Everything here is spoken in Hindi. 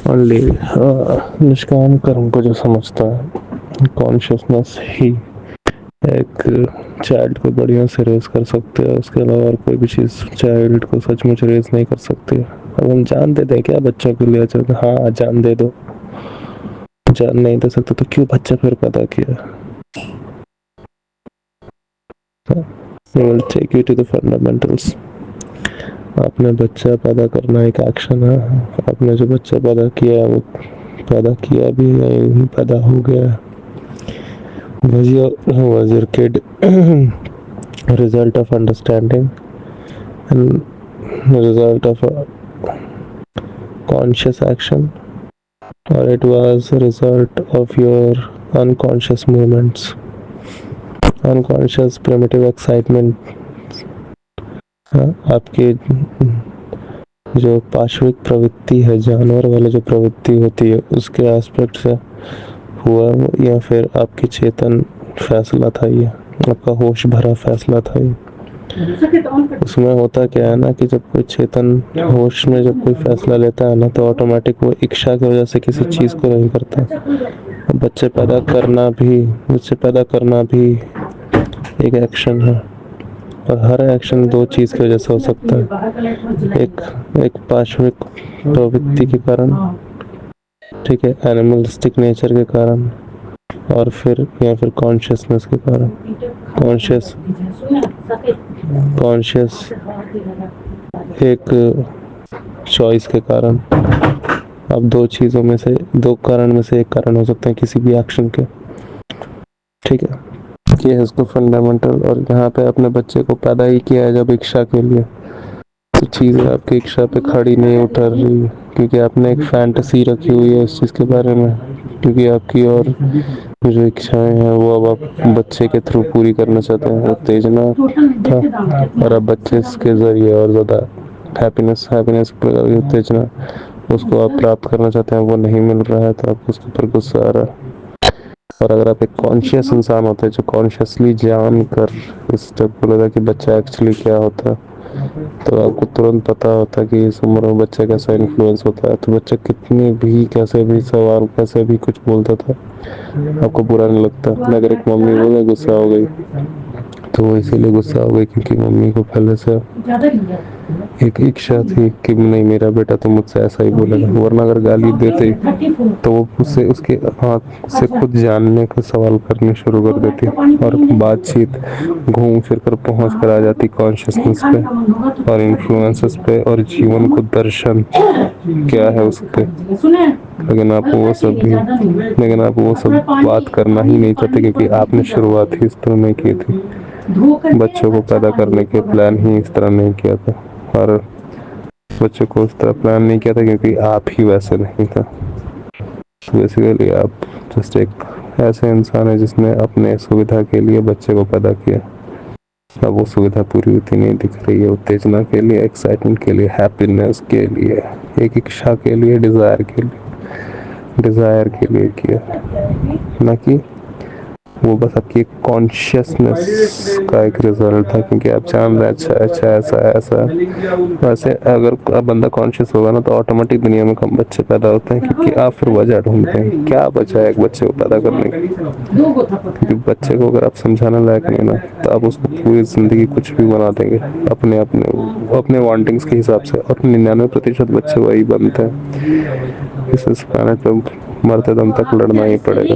ओनली निष्काम कर्म को जो समझता है, कॉन्शियसनेस ही एक चाइल्ड को बढ़िया से रेस कर सकते हैं। उसके अलावा और कोई भी चीज़ चाइल्ड को सचमुच रेस नहीं कर सकती। अब हम जान दे दें क्या बच्चों के लिए? हाँ, जान दे दो। जान नहीं दे सकते तो क्यों बच्चा फिर पैदा किया? Will take you to the fundamentals. आपने बच्चा पैदा करना एक एक्शन है। आपने जो बच्चा पैदा किया वो पैदा किया भी है, यूं पैदा हो गया। Was your kid a result of understanding and a result of a conscious action, or it was a result of your unconscious movements, unconscious primitive excitement? हाँ, आपकी जो पाशविक प्रवृत्ति है, जानवर वाली जो प्रवृत्ति होती है, उसके एस्पेक्ट से हुआ या फिर आपकी चेतन फैसला था? ये आपका होश भरा फैसला था? ये उसमें होता क्या है ना कि जब कोई चेतन होश में जब कोई फैसला लेता है ना, तो ऑटोमेटिक वो इच्छा की वजह से किसी चीज़ को नहीं करता। बच्चे पैदा करना भी एक एक्शन है, और हर एक्शन दो चीज़ की वजह से हो सकता है। एक पाशविक प्रवृत्ति के कारण, ठीक है, एनिमलिस्टिक नेचर के कारण, और फिर या फिर कॉन्शियसनेस के कारण, कॉन्शियस एक चॉइस के कारण। अब दो कारण में से एक कारण हो सकते हैं किसी भी एक्शन के, ठीक है। ये है इसको फंडामेंटल। और यहाँ पे अपने बच्चे को पैदा ही किया है जब इच्छा के लिए, तो चीज़ें आपकी इच्छा पे खड़ी नहीं उतर रही, क्योंकि आपने एक फैंटेसी रखी हुई है उस चीज़ के बारे में, क्योंकि आपकी और जो इच्छाएं हैं वो अब आप बच्चे के थ्रू पूरी करना चाहते हैं। उत्तेजना था, और अब बच्चे के जरिए और ज़्यादा हैप्पीनेस प्रकार की उत्तेजना उसको आप प्राप्त करना चाहते हैं, वो नहीं मिल रहा है, तो आपको उसके ऊपर गुस्सा आ रहा है। और अगर आप एक कॉन्शियस इंसान होते हैं जो कॉन्शियसली जान कर इस स्टेप को लेता कि बच्चा एक्चुअली क्या होता है, तो आपको तुरंत पता होता है कि इस उम्र में बच्चा कैसा इन्फ्लुएंस होता है। तो बच्चा कितनी भी कैसे भी सवाल कैसे भी कुछ बोलता था, आपको बुरा नहीं लगता। अगर एक मम्मी बोले गुस्सा हो गई, तो वो इसीलिए गुस्सा हो गई क्योंकि मम्मी को पहले से एक इच्छा थी कि नहीं, मेरा बेटा तो मुझसे ऐसा ही बोलेगा। वरना अगर गाली देते तो वो उससे उसके हाथ से खुद जानने का सवाल करने शुरू कर देती, और बातचीत घूम फिर कर पहुंच कर आ जाती कॉन्शियसनेस पे और इन्फ्लुएंसेस पे और जीवन को दर्शन क्या है उसके। लेकिन आप वो सब बात करना ही नहीं चाहते, क्योंकि आपने शुरुआत ही इस तरह नहीं की थी। बच्चों को पैदा करने के प्लान ही इस तरह नहीं किया था, और बच्चों को उस तरह प्लान नहीं किया था क्योंकि आप ही वैसे नहीं था। बेसिकली आप जस्ट एक ऐसे इंसान है जिसने अपने सुविधा के लिए बच्चे को पैदा किया। अब वो सुविधा पूरी होती नहीं दिख रही है, उत्तेजना के लिए, एक्साइटमेंट के लिए, हैप्पीनेस के लिए, एक इच्छा के लिए, डिजायर के लिए किया, ना कि वो बस आपकी कॉन्शियसनेस का एक रिजल्ट था, क्योंकि आप जान रहे अच्छा ऐसा। वैसे अगर बंदा कॉन्शियस होगा ना, तो ऑटोमेटिक दुनिया में कम बच्चे पैदा होते हैं, क्योंकि आप फिर वजह ढूंढते हैं क्या बचा है एक बच्चे को पैदा करने की। क्योंकि बच्चे को अगर आप समझाने लायक नहीं ना, तो आप उसको पूरी जिंदगी कुछ भी बना देंगे अपने अपने अपने वांटिंग्स के हिसाब से, और 99% बच्चे वही बनते हैं। इस प्लैनेट पर मरते दम तक लड़ना ही पड़ेगा।